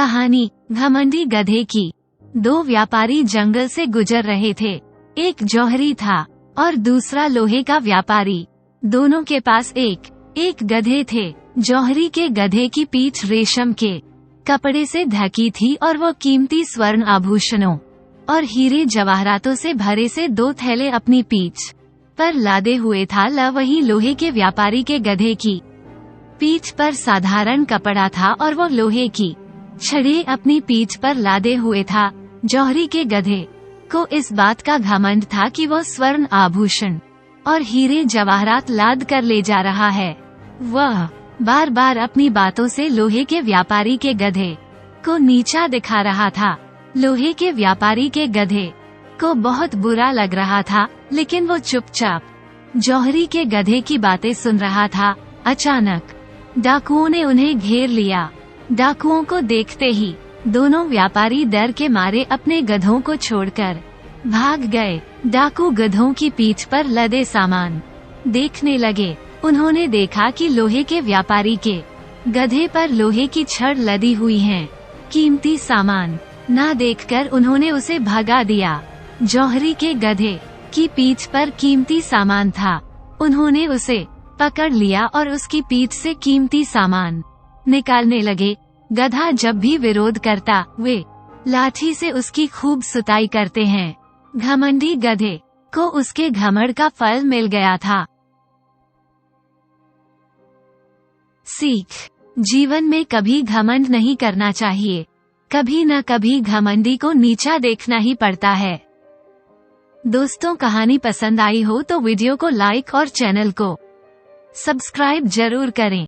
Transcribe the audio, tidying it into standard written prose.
कहानी घमंडी गधे की। दो व्यापारी जंगल से गुजर रहे थे। एक जौहरी था और दूसरा लोहे का व्यापारी। दोनों के पास एक गधे थे। जौहरी के गधे की पीठ रेशम के कपड़े से ढकी थी और वो कीमती स्वर्ण आभूषणों और हीरे जवाहरातों से भरे से 2 थैले अपनी पीठ पर लादे हुए था। वहीं लोहे के व्यापारी के गधे की पीठ पर साधारण कपड़ा था और वो लोहे की छड़ी अपनी पीठ पर लादे हुए था। जौहरी के गधे को इस बात का घमंड था कि वो स्वर्ण आभूषण और हीरे जवाहरात लाद कर ले जा रहा है। वह बार बार अपनी बातों से लोहे के व्यापारी के गधे को नीचा दिखा रहा था। लोहे के व्यापारी के गधे को बहुत बुरा लग रहा था, लेकिन वो चुपचाप जौहरी के गधे की बातें सुन रहा था। अचानक डाकुओं ने उन्हें घेर लिया। डाकुओं को देखते ही दोनों व्यापारी डर के मारे अपने गधों को छोड़कर भाग गए। डाकू गधों की पीठ पर लदे सामान देखने लगे। उन्होंने देखा कि लोहे के व्यापारी के गधे पर लोहे की छड़ लदी हुई है। कीमती सामान ना देखकर उन्होंने उसे भगा दिया। जौहरी के गधे की पीठ पर कीमती सामान था। उन्होंने उसे पकड़ लिया और उसकी पीठ से कीमती सामान निकालने लगे। गधा जब भी विरोध करता, वे लाठी से उसकी खूब सुताई करते हैं। घमंडी गधे को उसके घमंड का फल मिल गया था। सीख, जीवन में कभी घमंड नहीं करना चाहिए। कभी न कभी घमंडी को नीचा देखना ही पड़ता है। दोस्तों, कहानी पसंद आई हो तो वीडियो को लाइक और चैनल को सब्सक्राइब जरूर करें।